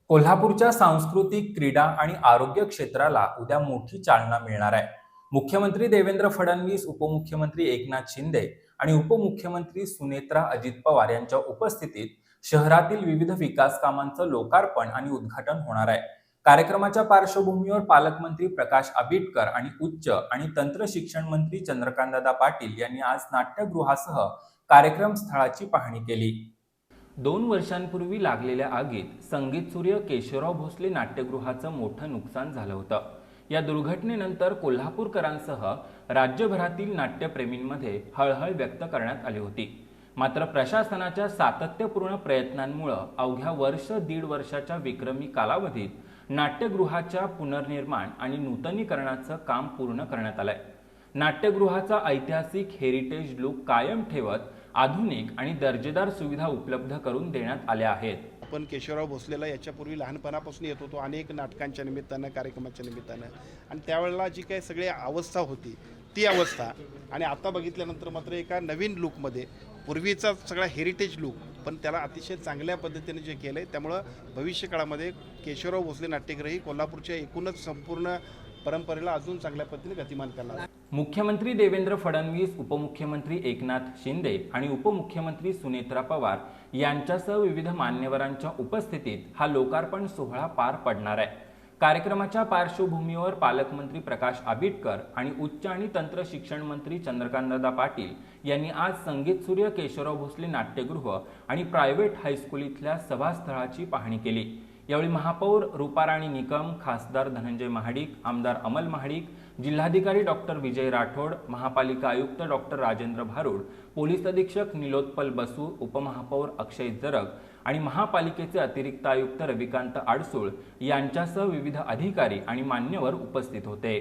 कोल्हापूरच्या सांस्कृतिक, क्रीडा आणि आरोग्य क्षेत्राला उद्या मोठी चालना मिळणार आहे. मुख्यमंत्री देवेंद्र फडणवीस, उपमुख्यमंत्री एकनाथ शिंदे आणि उपमुख्यमंत्री सुनेत्रा अजित पवार यांच्या उपस्थितीत शहरातील विविध विकास कामांचं लोकार्पण आणि उद्घाटन होणार आहे. कार्यक्रमाच्या पार्श्वभूमीवर पालकमंत्री प्रकाश आंबेडकर आणि उच्च आणि तंत्र शिक्षण मंत्री चंद्रकांतदादा पाटील यांनी आज नाट्यगृहासह कार्यक्रम स्थळाची पाहणी केली. 2 वर्षांपूर्वी लागलेल्या आगीत संगीतसूर्य केशवराव भोसले नाट्यगृहाचं मोठं नुकसान झालं होतं. या दुर्घटनेनंतर कोल्हापूरकरांसह राज्यभरातील नाट्यप्रेमींमध्ये हळहळ व्यक्त करण्यात आली होती. मात्र प्रशासनाच्या सातत्यपूर्ण प्रयत्नांमुळं अवघ्या दीड वर्षाच्या विक्रमी कालावधीत नाट्यगृहाच्या पुनर्निर्माण आणि नूतनीकरणाचं काम पूर्ण करण्यात आलंय. नाट्यगृहाचा ऐतिहासिक हेरिटेज लुक कायम ठेवत आधुनिक आणि दर्जेदार सुविधा उपलब्ध करून देण्यात आल्या आहेत. आपण केशवराव भोसलेला याच्यापूर्वी लहानपणापासून येत होतो, अनेक नाटकांच्या निमित्तानं, कार्यक्रमाच्या निमित्तानं, आणि त्यावेळेला जी काही सगळी अवस्था होती ती अवस्था आणि आता बघितल्यानंतर मात्र एका नवीन लुकमध्ये पूर्वीचा सगळा हेरिटेज लुक पण त्याला अतिशय चांगल्या पद्धतीने जे केलं आहे, त्यामुळं भविष्य काळामध्ये केशवराव भोसले नाट्यगृह ही कोल्हापूरच्या एकूणच संपूर्ण परंपरेला अजून चांगल्या पद्धतीने गतिमान करणार. मुख्यमंत्री देवेंद्र फडणवीस, उपमुख्यमंत्री एकनाथ शिंदे आणि उपमुख्यमंत्री सुनेत्रा पवार यांच्यासह विविध मान्यवरांच्या उपस्थितीत हा लोकार्पण सोहळा पार पडणार आहे. कार्यक्रमाच्या पार्श्वभूमीवर पालकमंत्री प्रकाश आंबेडकर आणि उच्च आणि तंत्र शिक्षण मंत्री चंद्रकांतदादा पाटील यांनी आज संगीतसूर्य केशवराव भोसले नाट्यगृह आणि प्रायव्हेट हायस्कूल इथल्या सभास्थळाची पाहणी केली. यावेळी महापौर रूपाराणी निकम, खासदार धनंजय महाडिक, आमदार अमल महाडिक, जिल्हाधिकारी डॉक्टर विजय राठोड, महापालिका आयुक्त डॉक्टर राजेंद्र भारुड, पोलीस अधीक्षक निलोत्पल बसू, उपमहापौर अक्षय जरग आणि महापालिकेचे अतिरिक्त आयुक्त रविकांत आडसूळ यांच्यासह विविध अधिकारी आणि मान्यवर उपस्थित होते.